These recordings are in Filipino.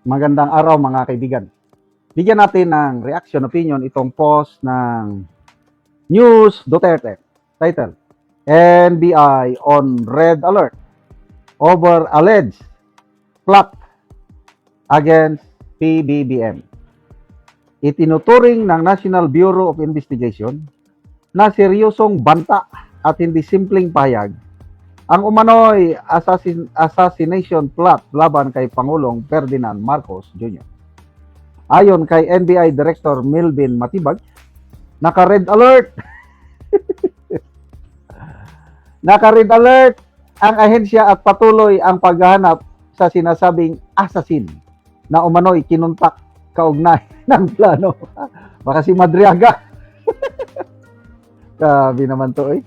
Magandang araw mga kaibigan. Bigyan natin ng reaction opinion itong post ng News Duterte. Title, NBI on red alert over alleged plot against PBBM. Itinuturing ng National Bureau of Investigation na seryosong banta at hindi simpleng pahayag ang umano'y assassination plot laban kay Pangulong Ferdinand Marcos Jr. Ayon kay NBI Director Melvin Matibag, naka-red alert. Naka-red alert ang ahensya at patuloy ang paghahanap sa sinasabing assassin na umano'y kinuntak kaugnay ng plano. Baka si Madriaga. Sabi naman to eh.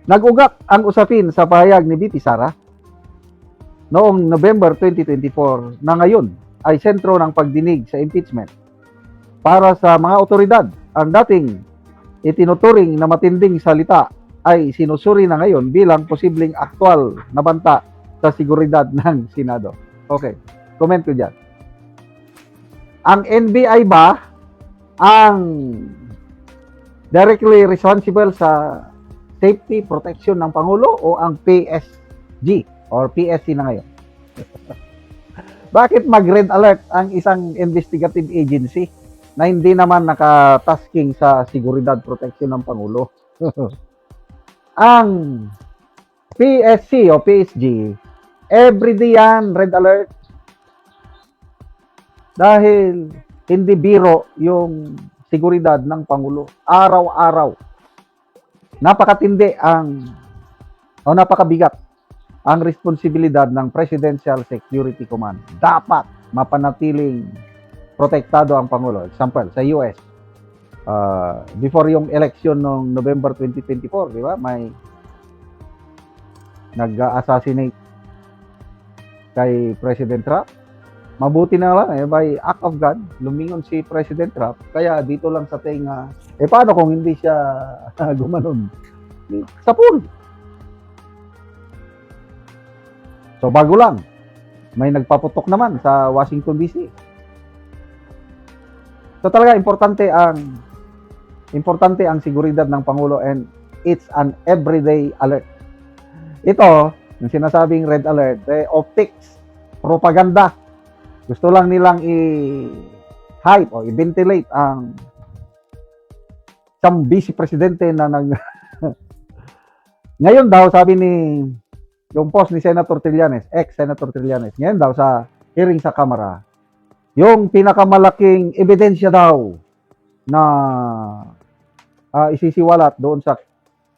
Nag-ugat ang usapin sa pahayag ni VP Sara noong November 2024 na ngayon ay sentro ng pagdinig sa impeachment para sa mga otoridad. Ang dating itinuturing na matinding salita ay sinusuri na ngayon bilang posibleng aktwal na banta sa seguridad ng Senado. Okay, comment ko dyan. Ang NBI ba ang directly responsible sa safety protection ng Pangulo o ang PSG or PSC na ngayon? Bakit mag-red alert ang isang investigative agency na hindi naman nakatasking sa seguridad protection ng Pangulo? Ang PSC o PSG, everyday yan, red alert. Dahil hindi biro yung seguridad ng Pangulo. Araw-araw. Napakatindi napakabigat ang responsibilidad ng Presidential Security Command. Dapat mapanatiling protektado ang Pangulo. Example, sa US, before yung election noong November 2024, di ba? May nag-assassinate kay President Trump. Mabuti na lang, by act of God, lumingon si President Trump. Kaya dito lang sa tenga, paano kung hindi siya gumanon? Sa pool. So, bago lang, may nagpaputok naman sa Washington, D.C. So, talaga, importante ang seguridad ng Pangulo and it's an everyday alert. Ito, yung sinasabing red alert, optics, propaganda. Gusto lang nilang i-hype o i-ventilate ang isang vice presidente na ngayon daw, sabi ni yung post ni Senator Trillanes, ex-Senator Trillanes, ngayon daw sa hearing sa Kamara, yung pinakamalaking ebidensya daw na isisiwalat doon sa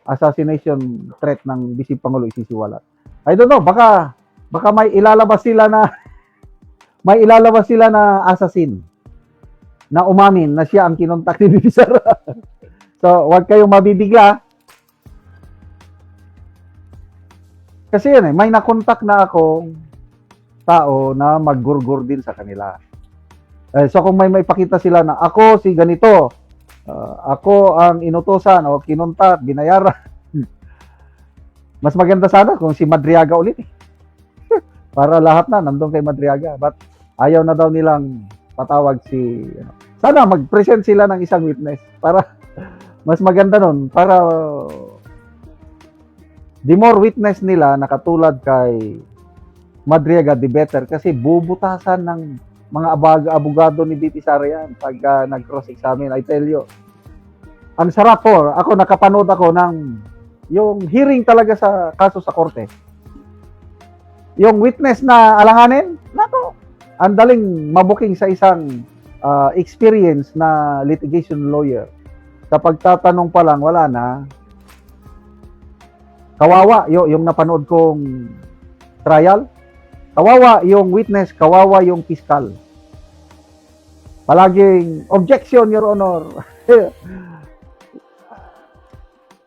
assassination threat ng Vice Pangulo isisiwalat. I don't know, baka may ilalabas sila na assassin na umamin na siya ang kinontak ni Bibi Sara. So, huwag kayong mabibigla. Kasi yan may nakontak na akong tao na maggurgur din sa kanila. So, kung may pakita sila na ako si ganito, ako ang inutosan o kinontak, binayaran. Mas maganda sana kung si Madriaga ulit. Para lahat na nandun kay Madriaga. But ayaw na daw nilang patawag si... Sana mag-present sila ng isang witness. Para mas maganda nun. Para the more witness nila na katulad kay Madriaga, the better. Kasi bubutasan ng mga abogado ni BP Sara yan pag nag-cross-examine. I tell you. Ang sarap po. Ako nakapanood ako ng yung hearing talaga sa kaso sa korte. Yung witness na alanganin, nako, ang daling mabuking sa isang experience na litigation lawyer. Sa pagtatanong pa lang, wala na. Kawawa yung napanood kong trial. Kawawa yung witness, kawawa yung piskal. Palaging, objection, Your Honor.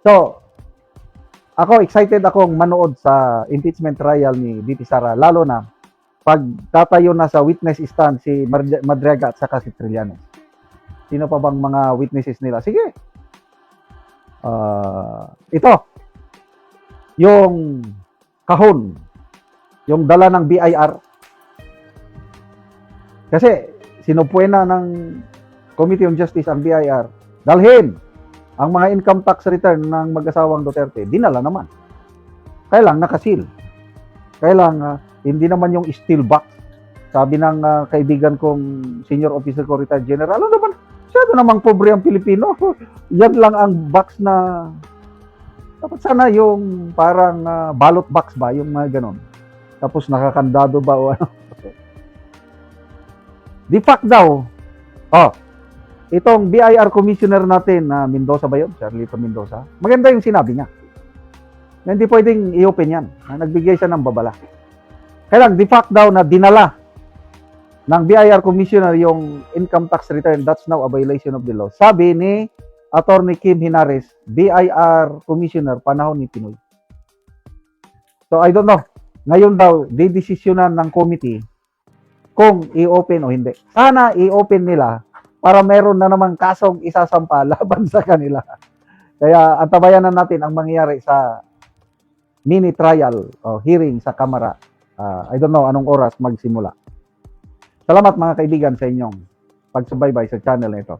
So, ako, excited akong manood sa impeachment trial ni VP Sara, lalo na pag tatayo na sa witness stand si Madriaga at saka si Trillanes. Sino pa bang mga witnesses nila? Sige. Ito, yung kahon, yung dala ng BIR. Kasi sinupuena ng Committee on Justice ang BIR, dalhin ang mga income tax return ng mag-asawang Duterte, dinala naman. Kaya lang nakasil. Kaya lang hindi naman yung steel box. Sabi ng kaibigan kong senior officer ko, retired general, ano naman, masyado namang pobre ang Pilipino. Yan lang ang box na, dapat sana yung parang ballot box ba, yung mga ganon. Tapos nakakandado ba o ano. Di fact daw, itong BIR commissioner natin na Mendoza ba yun? Charlito Mendoza. Maganda yung sinabi niya. Na hindi pwedeng i-open yan. Nagbigay siya ng babala. Kaya lang, di fact daw na dinala ng BIR commissioner yung income tax return, that's now a violation of the law. Sabi ni Attorney Kim Hinares, BIR commissioner, panahon ni Pinoy. So, I don't know. Ngayon daw, didesisyonan ng committee kung i-open o hindi. Sana i-open nila para meron na namang kasong isasampa laban sa kanila. Kaya antabayan na natin ang mangyayari sa mini trial o hearing sa Kamara. I don't know anong oras magsimula. Salamat mga kaibigan sa inyong pagsubaybay sa channel na ito.